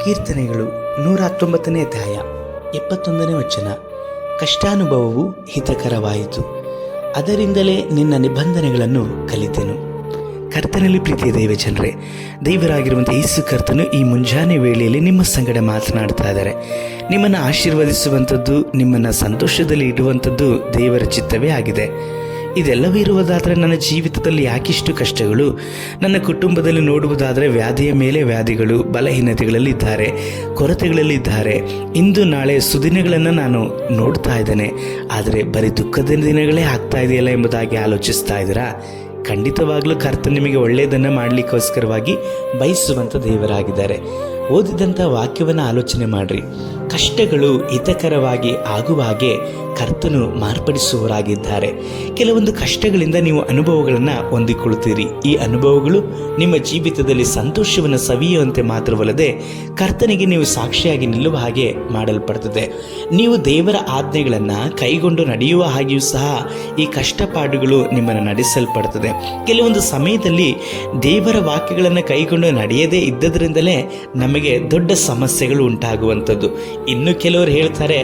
ಕೀರ್ತನೆಗಳು 119ನೇ ಅಧ್ಯಾಯ 71ನೇ ವಚನ. ಕಷ್ಟಾನುಭವವು ಹಿತಕರವಾಯಿತು, ಅದರಿಂದಲೇ ನಿನ್ನ ನಿಬಂಧನೆಗಳನ್ನು ಕಲಿತೆನು. ಕರ್ತನಲ್ಲಿ ಪ್ರೀತಿಯ ದೈವಜನರೇ, ದೇವರಾಗಿರುವಂಥ ಯೇಸು ಕರ್ತನು ಈ ಮುಂಜಾನೆ ವೇಳೆಯಲ್ಲಿ ನಿಮ್ಮ ಸಂಗಡ ಮಾತನಾಡ್ತಾ ಇದ್ದಾರೆ. ನಿಮ್ಮನ್ನು ಆಶೀರ್ವದಿಸುವಂಥದ್ದು, ನಿಮ್ಮನ್ನು ಸಂತೋಷದಲ್ಲಿ ಇಡುವಂಥದ್ದು ದೇವರ ಚಿತ್ತವೇ ಆಗಿದೆ. ಇದೆಲ್ಲವೂ ಇರುವುದಾದರೆ ನನ್ನ ಜೀವಿತದಲ್ಲಿ ಯಾಕಿಷ್ಟು ಕಷ್ಟಗಳು? ನನ್ನ ಕುಟುಂಬದಲ್ಲಿ ನೋಡುವುದಾದರೆ ವ್ಯಾಧಿಯ ಮೇಲೆ ವ್ಯಾಧಿಗಳು, ಬಲಹೀನತೆಗಳಲ್ಲಿದ್ದಾರೆ, ಕೊರತೆಗಳಲ್ಲಿದ್ದಾರೆ. ಇಂದು ನಾಳೆ ಸುದಿನಗಳನ್ನು ನಾನು ನೋಡ್ತಾ ಇದ್ದೇನೆ, ಆದರೆ ಬರೀ ದುಃಖದ ದಿನಗಳೇ ಆಗ್ತಾ ಇದೆಯಲ್ಲ ಎಂಬುದಾಗಿ ಆಲೋಚಿಸ್ತಾ ಇದ್ದೀರಾ? ಖಂಡಿತವಾಗಲೂ ಕರ್ತನು ನಿಮಗೆ ಒಳ್ಳೆಯದನ್ನು ಮಾಡಲಿಕ್ಕೋಸ್ಕರವಾಗಿ ಬಯಸುವಂಥ ದೇವರಾಗಿದ್ದಾರೆ. ಓದಿದಂಥ ವಾಕ್ಯವನ್ನು ಆಲೋಚನೆ ಮಾಡಿರಿ. ಕಷ್ಟಗಳು ಹಿತಕರವಾಗಿ ಆಗುವ ಹಾಗೆ ಕರ್ತನು ಮಾರ್ಪಡಿಸುವವರಾಗಿದ್ದಾರೆ. ಕೆಲವೊಂದು ಕಷ್ಟಗಳಿಂದ ನೀವು ಅನುಭವಗಳನ್ನು ಹೊಂದಿಕೊಳ್ಳುತ್ತೀರಿ. ಈ ಅನುಭವಗಳು ನಿಮ್ಮ ಜೀವಿತದಲ್ಲಿ ಸಂತೋಷವನ್ನು ಸವಿಯುವಂತೆ ಮಾತ್ರವಲ್ಲದೆ ಕರ್ತನಿಗೆ ನೀವು ಸಾಕ್ಷಿಯಾಗಿ ನಿಲ್ಲುವ ಹಾಗೆ ಮಾಡಲ್ಪಡ್ತದೆ. ನೀವು ದೇವರ ಆಜ್ಞೆಗಳನ್ನು ಕೈಗೊಂಡು ನಡೆಯುವ ಹಾಗೆಯೂ ಸಹ ಈ ಕಷ್ಟಪಾಡುಗಳು ನಿಮ್ಮನ್ನು ನಡೆಸಲ್ಪಡ್ತದೆ. ಕೆಲವೊಂದು ಸಮಯದಲ್ಲಿ ದೇವರ ವಾಕ್ಯಗಳನ್ನು ಕೈಗೊಂಡು ನಡೆಯದೇ ಇದ್ದದರಿಂದಲೇ ನಮಗೆ ದೊಡ್ಡ ಸಮಸ್ಯೆಗಳು ಉಂಟಾಗುವಂಥದ್ದು. ಇನ್ನು ಕೆಲವರು ಹೇಳ್ತಾರೆ,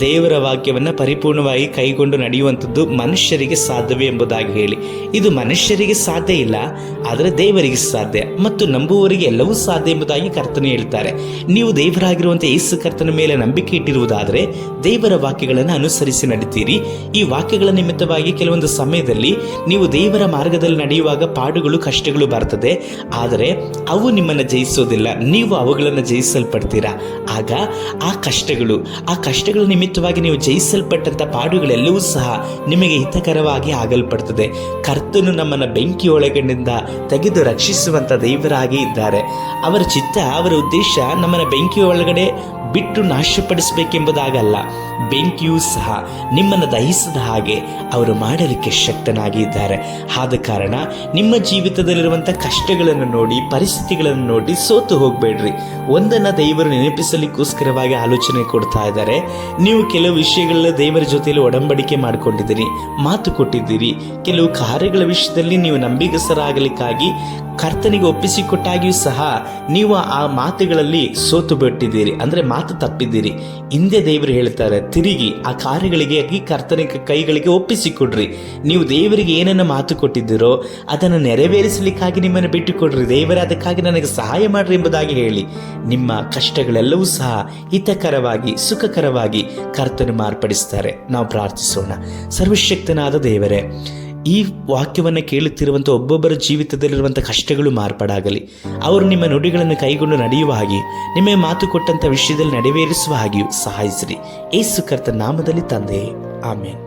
ದೇವರ ವಾಕ್ಯವನ್ನು ಪರಿಪೂರ್ಣವಾಗಿ ಕೈಗೊಂಡು ನಡೆಯುವಂಥದ್ದು ಮನುಷ್ಯರಿಗೆ ಸಾಧ್ಯವೇ ಎಂಬುದಾಗಿ ಹೇಳಿ. ಇದು ಮನುಷ್ಯರಿಗೆ ಸಾಧ್ಯ ಇಲ್ಲ, ಆದರೆ ದೇವರಿಗೆ ಸಾಧ್ಯ, ಮತ್ತು ನಂಬುವವರಿಗೆ ಎಲ್ಲವೂ ಸಾಧ್ಯ ಎಂಬುದಾಗಿ ಕರ್ತನು ಹೇಳ್ತಾರೆ. ನೀವು ದೇವರಾಗಿರುವಂಥ ಯೇಸು ಕರ್ತನ ಮೇಲೆ ನಂಬಿಕೆ ಇಟ್ಟಿರುವುದಾದರೆ ದೇವರ ವಾಕ್ಯಗಳನ್ನು ಅನುಸರಿಸಿ ನಡೀತೀರಿ. ಈ ವಾಕ್ಯಗಳ ನಿಮಿತ್ತವಾಗಿ ಕೆಲವೊಂದು ಸಮಯದಲ್ಲಿ ನೀವು ದೇವರ ಮಾರ್ಗದಲ್ಲಿ ನಡೆಯುವಾಗ ಪಾಡುಗಳು, ಕಷ್ಟಗಳು ಬರ್ತದೆ, ಆದರೆ ಅವು ನಿಮ್ಮನ್ನು ಜಯಿಸೋದಿಲ್ಲ, ನೀವು ಅವುಗಳನ್ನು ಜಯಿಸಲ್ಪಡ್ತೀರಾ. ಆಗ ಆ ಕಷ್ಟಗಳ ನಿಮಿತ್ತವಾಗಿ ನೀವು ಜಯಿಸಲ್ಪಟ್ಟಂಥ ಪಾಡುಗಳೆಲ್ಲವೂ ಸಹ ನಿಮಗೆ ಹಿತಕರವಾಗಿ ಆಗಲ್ಪಡ್ತದೆ. ಕರ್ತನು ನಮ್ಮನ್ನು ಬೆಂಕಿಯೊಳಗಿನಿಂದ ತೆಗೆದು ರಕ್ಷಿಸುವಂಥ ದೇವರಾಗಿ ಇದ್ದಾರೆ. ಅವರ ಚಿತ್ತ, ಅವರ ಉದ್ದೇಶ ನಮ್ಮನ್ನು ಬೆಂಕಿಯ ಒಳಗಡೆ ಬಿಟ್ಟು ನಾಶಪಡಿಸಬೇಕೆಂಬುದಾಗಲ್ಲ. ಬೆಂಕಿಯೂ ಸಹ ನಿಮ್ಮನ್ನು ದಹಿಸದ ಹಾಗೆ ಅವರು ಮಾಡಲಿಕ್ಕೆ ಶಕ್ತನಾಗಿ ಇದ್ದಾರೆ. ಆದ ಕಾರಣ ನಿಮ್ಮ ಜೀವಿತದಲ್ಲಿರುವಂಥ ಕಷ್ಟಗಳನ್ನು ನೋಡಿ, ಪರಿಸ್ಥಿತಿಗಳನ್ನು ನೋಡಿ ಸೋತು ಹೋಗಬೇಡ್ರಿ. ಒಂದನ್ನು ದೇವರು ನೆನಪಿಸಲಿಕ್ಕೋಸ್ಕರವಾಗಿ ಆಲೋಚನೆ ಕೊಡ್ತಾ ಇದ್ದಾರೆ. ನೀವು ಕೆಲವು ವಿಷಯಗಳ ದೇವರ ಜೊತೆಯಲ್ಲಿ ಒಡಂಬಡಿಕೆ ಮಾಡಿಕೊಂಡಿದ್ದೀರಿ, ಮಾತು ಕೊಟ್ಟಿದ್ದೀರಿ. ಕೆಲವು ಕಾರ್ಯಗಳ ವಿಷಯದಲ್ಲಿ ನೀವು ನಂಬಿಗಸ್ತರಾಗಲಿಕ್ಕಾಗಿ ಕರ್ತನಿಗೆ ಒಪ್ಪಿಸಿಕೊಟ್ಟಾಗಿಯೂ ಸಹ ನೀವು ಆ ಮಾತುಗಳಲ್ಲಿ ಸೋತು ಬಿಟ್ಟಿದ್ದೀರಿ, ಅಂದರೆ ಮಾತು ತಪ್ಪಿದ್ದೀರಿ. ಹಿಂದೆ ದೇವರು ಹೇಳ್ತಾರೆ, ತಿರುಗಿ ಆ ಕಾರ್ಯಗಳಿಗೆ ಕರ್ತನಿಗೆ ಕೈಗಳಿಗೆ ಒಪ್ಪಿಸಿಕೊಡ್ರಿ. ನೀವು ದೇವರಿಗೆ ಏನನ್ನು ಮಾತು ಕೊಟ್ಟಿದ್ದೀರೋ ಅದನ್ನು ನೆರವೇರಿಸಲಿಕ್ಕಾಗಿ ನಿಮ್ಮನ್ನು ಬಿಟ್ಟುಕೊಡ್ರಿ. ದೇವರೇ ಅದಕ್ಕಾಗಿ ನನಗೆ ಸಹಾಯ ಮಾಡ್ರಿ ಎಂಬುದಾಗಿ ಹೇಳಿ. ನಿಮ್ಮ ಕಷ್ಟಗಳೆಲ್ಲವೂ ಸಹ ಹಿತಕರವಾಗಿ, ಸುಖಕರವಾಗಿ ಕರ್ತನು ಮಾರ್ಪಡಿಸ್ತಾರೆ. ನಾವು ಪ್ರಾರ್ಥಿಸೋಣ. ಸರ್ವಶಕ್ತನಾದ ದೇವರೇ, ಈ ವಾಕ್ಯವನ್ನು ಕೇಳುತ್ತಿರುವಂಥ ಒಬ್ಬೊಬ್ಬರ ಜೀವಿತದಲ್ಲಿರುವಂಥ ಕಷ್ಟಗಳು ಮಾರ್ಪಾಡಾಗಲಿ. ಅವರು ನಿಮ್ಮ ನುಡಿಗಳನ್ನು ಕೈಗೊಂಡು ನಡೆಯುವ ಹಾಗೆ, ನಿಮಗೆ ಮಾತು ಕೊಟ್ಟಂಥ ವಿಷಯದಲ್ಲಿ ನೆರವೇರಿಸುವ ಹಾಗೆಯೂ ಸಹಾಯಿಸಿರಿ. ಯೇಸು ಕರ್ತನ ನಾಮದಲ್ಲಿ ತಂದೆಯೇ, ಆಮೇನ್.